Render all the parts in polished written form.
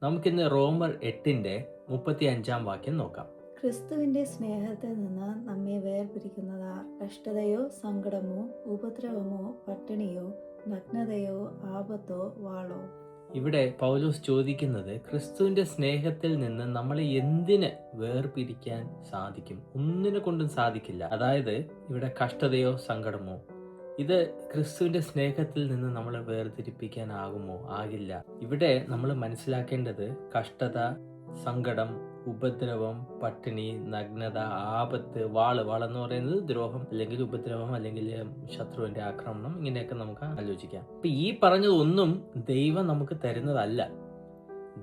നമുക്കിന്ന് റോമർ 8:35 നോക്കാം. ക്രിസ്തുവിന്റെ സ്നേഹത്തിൽ നിന്ന് നമ്മെ വേർപിരിക്കുന്നത് കഷ്ടതയോ സങ്കടമോ ഉപദ്രവമോ പട്ടിണിയോ നഗ്നതയോ ആപത്തോ വാളോ? ഇവിടെ പൗലോസ് ചോദിക്കുന്നത് ക്രിസ്തുവിന്റെ സ്നേഹത്തിൽ നിന്ന് നമ്മളെ എന്തിന് വേർപിരിക്കാൻ സാധിക്കും? ഒന്നിനെ കൊണ്ടും സാധിക്കില്ല. അതായത് ഇവിടെ കഷ്ടതയോ സങ്കടമോ, ഇത് ക്രിസ്തുവിന്റെ സ്നേഹത്തിൽ നിന്ന് നമ്മളെ വേർതിരിപ്പിക്കാനാകുമോ? ആകില്ല. ഇവിടെ നമ്മൾ മനസ്സിലാക്കേണ്ടത് കഷ്ടത, സങ്കടം, ഉപദ്രവം, പട്ടിണി, നഗ്നത, ആപത്ത്, വാളെന്ന് പറയുന്നത് ദ്രോഹം അല്ലെങ്കിൽ ഉപദ്രവം അല്ലെങ്കിൽ ശത്രുവിന്റെ ആക്രമണം, ഇങ്ങനെയൊക്കെ നമുക്ക് ആലോചിക്കാം. അപ്പൊ ഈ പറഞ്ഞതൊന്നും ദൈവം നമുക്ക് തരുന്നതല്ല.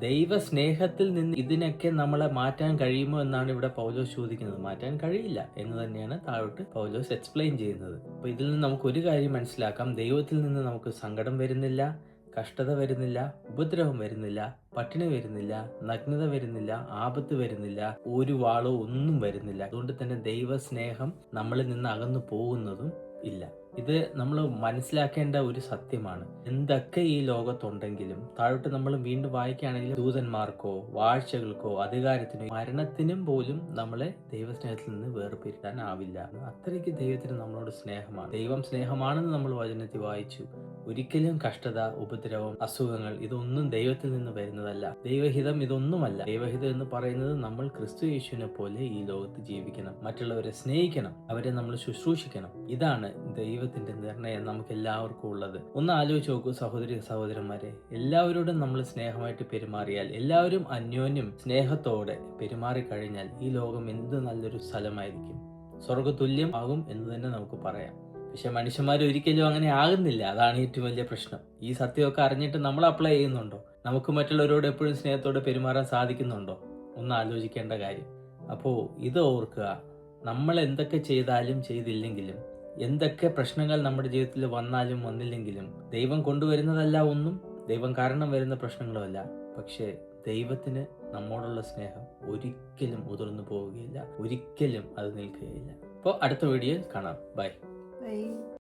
ദൈവ സ്നേഹത്തിൽ നിന്ന് ഇതിനൊക്കെ നമ്മളെ മാറ്റാൻ കഴിയുമോ എന്നാണ് ഇവിടെ പൗലോസ് ചോദിക്കുന്നത്. മാറ്റാൻ കഴിയില്ല എന്ന് തന്നെയാണ് താഴോട്ട് പൗലോസ് എക്സ്പ്ലെയിൻ ചെയ്യുന്നത്. അപ്പൊ ഇതിൽ നിന്ന് നമുക്ക് ഒരു കാര്യം മനസ്സിലാക്കാം. ദൈവത്തിൽ നിന്ന് നമുക്ക് സങ്കടം വരുന്നില്ല, കഷ്ടത വരുന്നില്ല, ഉപദ്രവം വരുന്നില്ല, പട്ടിണി വരുന്നില്ല, നഗ്നത വരുന്നില്ല, ആപത്ത് വരുന്നില്ല, ഒരു വാളോ ഒന്നും വരുന്നില്ല. അതുകൊണ്ട് തന്നെ ദൈവ സ്നേഹം നമ്മളിൽ നിന്ന് അകന്നു പോകുന്നതും ഇല്ല. ഇത് നമ്മൾ മനസ്സിലാക്കേണ്ട ഒരു സത്യമാണ്. എന്തൊക്കെ ഈ ലോകത്തുണ്ടെങ്കിലും താഴോട്ട് നമ്മൾ വീണ്ടും വായിക്കുകയാണെങ്കിൽ ദൂതന്മാർക്കോ വാഴ്ചകൾക്കോ അധികാരത്തിനോ മരണത്തിനും പോലും നമ്മളെ ദൈവസ്നേഹത്തിൽ നിന്ന് വേർപിരിക്കാനാവില്ല. അത്രയ്ക്ക് ദൈവത്തിന് നമ്മളോട് സ്നേഹമാണ്. ദൈവം സ്നേഹമാണെന്ന് നമ്മൾ വചനത്തിൽ വായിച്ചു. ഒരിക്കലും കഷ്ടത, ഉപദ്രവം, അസുഖങ്ങൾ ഇതൊന്നും ദൈവത്തിൽ നിന്ന് വരുന്നതല്ല. ദൈവഹിതം ഇതൊന്നുമല്ല. ദൈവഹിതം എന്ന് പറയുന്നത് നമ്മൾ ക്രിസ്തു യേശുവിനെ പോലെ ഈ ലോകത്ത് ജീവിക്കണം, മറ്റുള്ളവരെ സ്നേഹിക്കണം, അവരെ നമ്മൾ ശുശ്രൂഷിക്കണം. ഇതാണ് ദൈവത്തിന്റെ നിർണയം നമുക്ക് എല്ലാവർക്കും ഉള്ളത്. ഒന്ന് ആലോചിച്ച് നോക്കൂ സഹോദരി സഹോദരന്മാരെ. എല്ലാവരോടും നമ്മൾ സ്നേഹമായിട്ട് പെരുമാറിയാൽ, എല്ലാവരും അന്യോന്യം സ്നേഹത്തോടെ പെരുമാറിക്കഴിഞ്ഞാൽ ഈ ലോകം എന്ത് നല്ലൊരു സ്ഥലമായിരിക്കും. സ്വർഗതുല്യം ആകും എന്ന് തന്നെ നമുക്ക് പറയാം. പക്ഷെ മനുഷ്യന്മാർ ഒരിക്കലും അങ്ങനെ ആകുന്നില്ല. അതാണ് ഏറ്റവും വലിയ പ്രശ്നം. ഈ സത്യമൊക്കെ അറിഞ്ഞിട്ട് നമ്മൾ അപ്ലൈ ചെയ്യുന്നുണ്ടോ? നമുക്ക് മറ്റുള്ളവരോട് എപ്പോഴും സ്നേഹത്തോടെ പെരുമാറാൻ സാധിക്കുന്നുണ്ടോ? ഒന്ന് ആലോചിക്കേണ്ട കാര്യം. അപ്പോൾ ഇത് ഓർക്കുക, നമ്മൾ എന്തൊക്കെ ചെയ്താലും ചെയ്തില്ലെങ്കിലും, എന്തൊക്കെ പ്രശ്നങ്ങൾ നമ്മുടെ ജീവിതത്തിൽ വന്നാലും വന്നില്ലെങ്കിലും, ദൈവം കൊണ്ടുവരുന്നതല്ല ഒന്നും, ദൈവം കാരണം വരുന്ന പ്രശ്നങ്ങളുമല്ല. പക്ഷേ ദൈവത്തിന് നമ്മോടുള്ള സ്നേഹം ഒരിക്കലും ഉതിർന്നു പോവുകയില്ല, ഒരിക്കലും അത് നിൽക്കുകയില്ല. അപ്പോൾ അടുത്ത വീഡിയോയിൽ കാണാം. ബൈ.